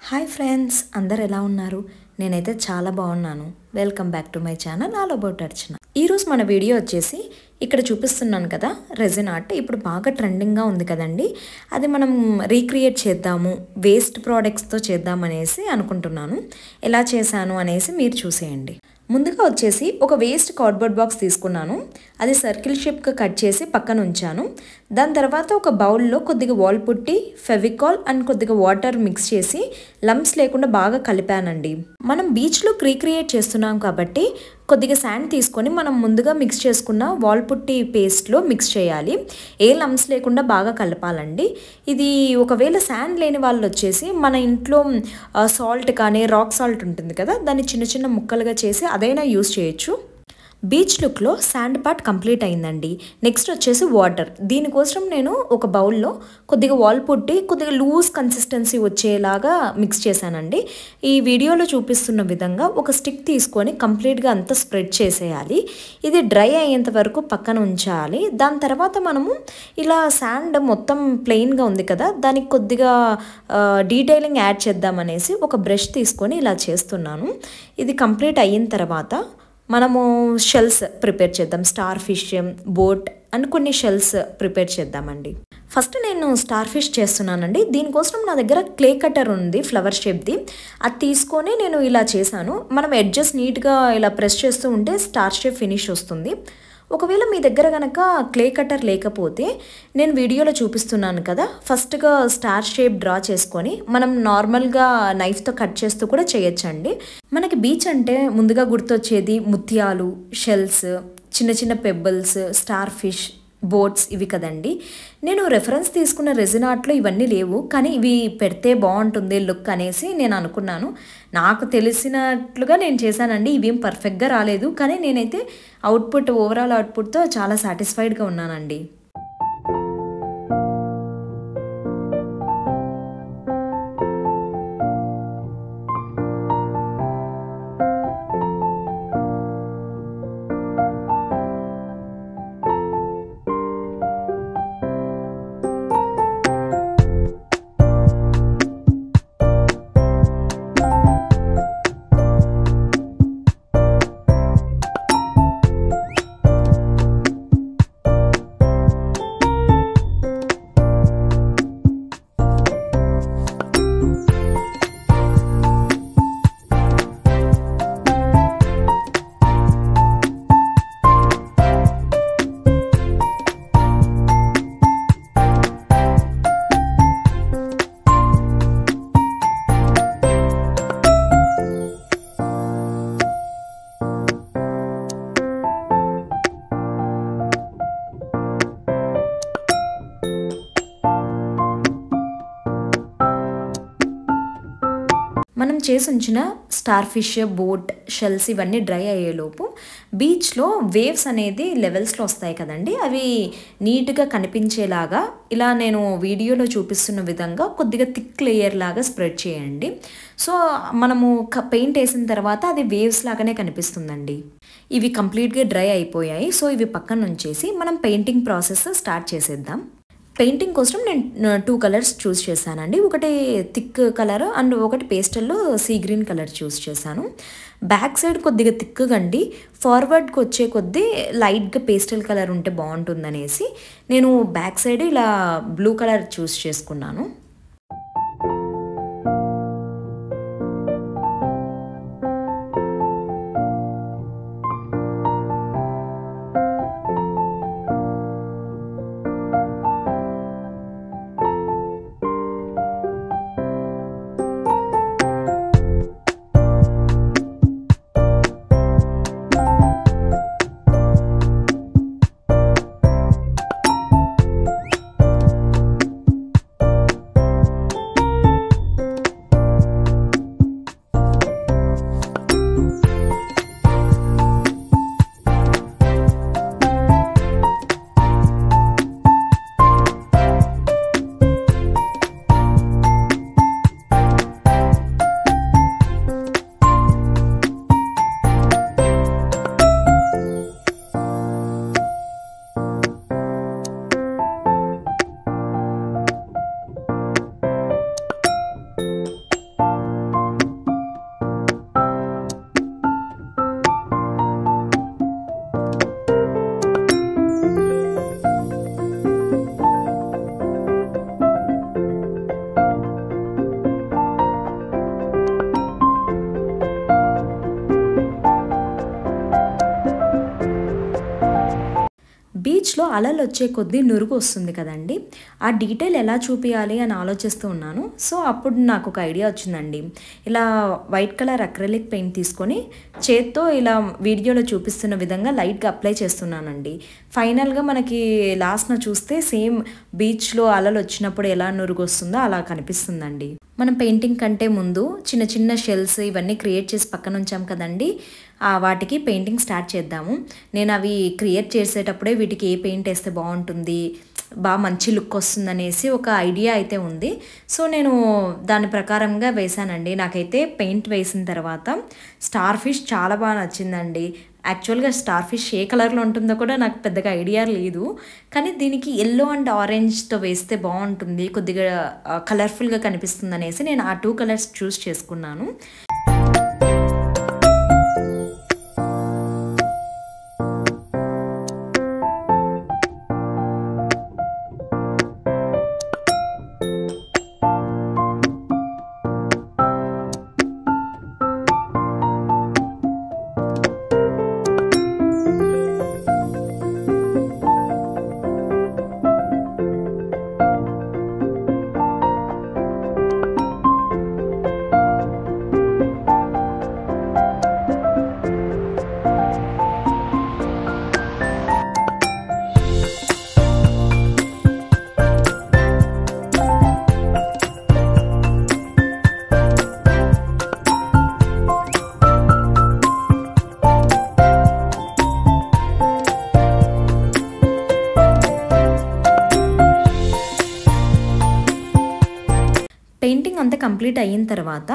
Hi friends, అందరు ఎలా ఉన్నారు? నేనైతే చాలా బాగున్నాను. Welcome back to my channel all about Archana. ఈరోజు మన వీడియో వచ్చేసి ఇక్కడ చూపిస్తున్నాను కదా, రెజిన్ ఆర్ట్ ఇప్పుడు బాగా ట్రెండింగ్గా ఉంది కదండి. అది మనం రీక్రియేట్ చేద్దాము, వేస్ట్ ప్రోడక్ట్స్తో చేద్దామనేసి అనుకుంటున్నాను. ఎలా చేశాను అనేసి మీరు చూసేయండి. ముందుగా వచ్చేసి ఒక వేస్ట్ కార్డ్బోర్డ్ బాక్స్ తీసుకున్నాను. అది సర్కిల్ షేప్గా కట్ చేసి పక్కన ఉంచాను. దాని తర్వాత ఒక బౌల్లో కొద్దిగా వాల్ పుట్టి, ఫెవికాల్ అండ్ కొద్దిగా వాటర్ మిక్స్ చేసి లంప్స్ లేకుండా బాగా కలిపానండి. మనం బీచ్లో రీక్రియేట్ చేస్తున్నాం కాబట్టి కొద్దిగా శాండ్ తీసుకొని మనం ముందుగా మిక్స్ చేసుకున్న వాల్ పుట్టి పేస్ట్లో మిక్స్ చేయాలి. ఏ లంప్స్ లేకుండా బాగా కలపాలండి. ఇది ఒకవేళ శాండ్ లేని వాళ్ళు వచ్చేసి మన ఇంట్లో సాల్ట్ కానీ రాక్ సాల్ట్ ఉంటుంది కదా, దాన్ని చిన్న చిన్న ముక్కలుగా చేసి అదైనా యూస్ చేయొచ్చు. బీచ్ లుక్లో శాండ్ పార్ట్ కంప్లీట్ అయిందండి. నెక్స్ట్ వచ్చేసి వాటర్. దీనికోసం నేను ఒక బౌల్లో కొద్దిగా వాల్ పుట్టి కొద్దిగా లూజ్ కన్సిస్టెన్సీ వచ్చేలాగా మిక్స్ చేశానండి. ఈ వీడియోలో చూపిస్తున్న విధంగా ఒక స్టిక్ తీసుకొని కంప్లీట్గా అంతా స్ప్రెడ్ చేసేయాలి. ఇది డ్రై అయ్యేంత వరకు పక్కన ఉంచాలి. దాని తర్వాత మనము ఇలా శాండ్ మొత్తం ప్లెయిన్గా ఉంది కదా, దానికి కొద్దిగా డీటెయిలింగ్ యాడ్ చేద్దామనేసి ఒక బ్రష్ తీసుకొని ఇలా చేస్తున్నాను. ఇది కంప్లీట్ అయిన తర్వాత మనము షెల్స్ ప్రిపేర్ చేద్దాం. స్టార్ ఫిష్, బోట్ అని కొన్ని షెల్స్ ప్రిపేర్ చేద్దామండి. ఫస్ట్ నేను స్టార్ ఫిష్ చేస్తున్నానండి. దీనికోసం నా దగ్గర క్లే కటర్ ఉంది, ఫ్లవర్ షేప్ది. అది తీసుకొని నేను ఇలా చేశాను. మనం ఎడ్జెస్ నీట్గా ఇలా ప్రెస్ చేస్తూ ఉంటే స్టార్ షేప్ ఫినిష్ వస్తుంది. ఒకవేళ మీ దగ్గర కనుక క్లే కటర్ లేకపోతే నేను వీడియోలో చూపిస్తున్నాను కదా, ఫస్ట్గా స్టార్ షేప్ డ్రా చేసుకొని మనం నార్మల్గా నైఫ్తో కట్ చేస్తూ కూడా చేయొచ్చండి. మనకి బీచ్ అంటే ముందుగా గుర్తొచ్చేది ముత్యాలు, షెల్స్, చిన్న చిన్న పెబ్బల్స్, స్టార్ ఫిష్, బోట్స్ ఇవి కదండి. నేను రెఫరెన్స్ తీసుకున్న రెజిన్ ఆర్ట్లో ఇవన్నీ లేవు, కానీ ఇవి పెడితే బాగుంటుంది లుక్ అనేసి నేను అనుకున్నాను. నాకు తెలిసినట్లుగా నేను చేశానండి. ఇవేం పర్ఫెక్ట్గా రాలేదు, కానీ నేనైతే ఓవరాల్ అవుట్పుట్తో చాలా సాటిస్ఫైడ్గా ఉన్నానండి. మనం చేసి ఉంచిన స్టార్ ఫిష్, బోట్, షెల్స్ ఇవన్నీ డ్రై అయ్యేలోపు బీచ్లో వేవ్స్ అనేది లెవెల్స్లో వస్తాయి కదండి, అవి నీట్గా కనిపించేలాగా ఇలా నేను వీడియోలో చూపిస్తున్న విధంగా కొద్దిగా థిక్ లేయర్ లాగా స్ప్రెడ్ చేయండి. సో మనము పెయింట్ వేసిన తర్వాత అది వేవ్స్ లాగానే కనిపిస్తుందండి. ఇవి కంప్లీట్గా డ్రై అయిపోయాయి. సో ఇవి పక్కన ఉంచేసి మనం పెయింటింగ్ ప్రాసెస్ స్టార్ట్ చేసేద్దాం. పెయింటింగ్ కోసం నేను 2 కలర్స్ చూస్ చేశానండి. ఒకటి థిక్ కలర్ అండ్ ఒకటి పేస్టల్లో సీ గ్రీన్ కలర్ చూస్ చేశాను. బ్యాక్ సైడ్ కొద్దిగా థిక్గా అండి, ఫార్వర్డ్కి వచ్చే కొద్దీ లైట్గా పేస్టల్ కలర్ ఉంటే బాగుంటుందనేసి నేను బ్యాక్ సైడ్ ఇలా బ్లూ కలర్ చూస్ చేసుకున్నాను. అలలు వచ్చే కొద్దీ నురుగు వస్తుంది కదండి, ఆ డీటెయిల్ ఎలా చూపించాలి అని ఆలోచిస్తూ ఉన్నాను. సో అప్పుడు నాకు ఒక ఐడియా వచ్చిందండి. ఇలా వైట్ కలర్ అక్రిలిక్ పెయింట్ తీసుకొని చేత్తో ఇలా వీడియోలో చూపిస్తున్న విధంగా లైట్గా అప్లై చేస్తున్నానండి. ఫైనల్గా మనకి లాస్ట్న చూస్తే సేమ్ బీచ్లో అలలు వచ్చినప్పుడు ఎలా నురుగు వస్తుందో అలా కనిపిస్తుందండి. మనం పెయింటింగ్ కంటే ముందు చిన్న చిన్న షెల్స్ ఇవన్నీ క్రియేట్ చేసి పక్కన ఉంచాం కదండి, వాటికి పెయింటింగ్ స్టార్ట్ చేద్దాము. నేను అవి క్రియేట్ చేసేటప్పుడే వీటికి ఏ పెయింట్ వేస్తే బాగుంటుంది, బాగా మంచి లుక్ వస్తుందనేసి ఒక ఐడియా అయితే ఉంది. సో నేను దాని ప్రకారంగా వేశానండి. నాకైతే పెయింట్ వేసిన తర్వాత స్టార్ ఫిష్ చాలా బాగా నచ్చిందండి. యాక్చువల్గా స్టార్ ఫిష్ ఏ కలర్లో ఉంటుందో కూడా నాకు పెద్దగా ఐడియా లేదు, కానీ దీనికి ఎల్లో అండ్ ఆరెంజ్తో వేస్తే బాగుంటుంది, కొద్దిగా కలర్ఫుల్గా కనిపిస్తుంది అనేసి నేను ఆ 2 కలర్స్ చూస్ చేసుకున్నాను. పెయింటింగ్ అంతా కంప్లీట్ అయిన తర్వాత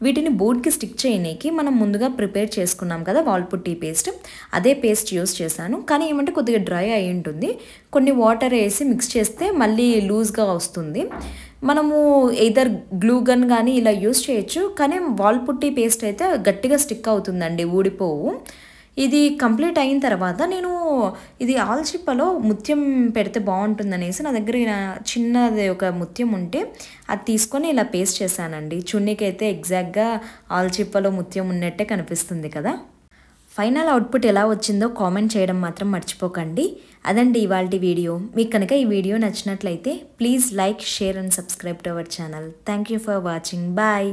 వీటిని బోర్డ్కి స్టిక్ చేయడానికి మనం ముందుగా ప్రిపేర్ చేసుకున్నాం కదా వాల్ పుట్టి పేస్ట్, అదే పేస్ట్ యూస్ చేశాను. కానీ ఏమంటే కొద్దిగా డ్రై అయి ఉంటుంది, కొన్ని వాటర్ వేసి మిక్స్ చేస్తే మళ్ళీ లూజ్గా వస్తుంది. మనము ఎయిదర్ గ్లూ గన్ కానీ ఇలా యూస్ చేయొచ్చు, కానీ వాల్ పుట్టి పేస్ట్ అయితే గట్టిగా స్టిక్ అవుతుందండి, ఊడిపోవు. ఇది కంప్లీట్ అయిన తర్వాత నేను ఇది ఆల్చిప్పలో ముత్యం పెడితే బాగుంటుందనేసి నా దగ్గర చిన్నది ఒక ముత్యం ఉంటే అది తీసుకొని ఇలా పేస్ట్ చేశానండి. చున్నీకి అయితే ఎగ్జాక్ట్గా ఆల్చిప్పలో ముత్యం ఉన్నట్టే కనిపిస్తుంది కదా. ఫైనల్ అవుట్పుట్ ఎలా వచ్చిందో కామెంట్ చేయడం మాత్రం మర్చిపోకండి. అదండి ఇవాల్టి వీడియో. మీకు కనుక ఈ వీడియో నచ్చినట్లయితే please like, share and subscribe to our channel. Thank you for watching. Bye.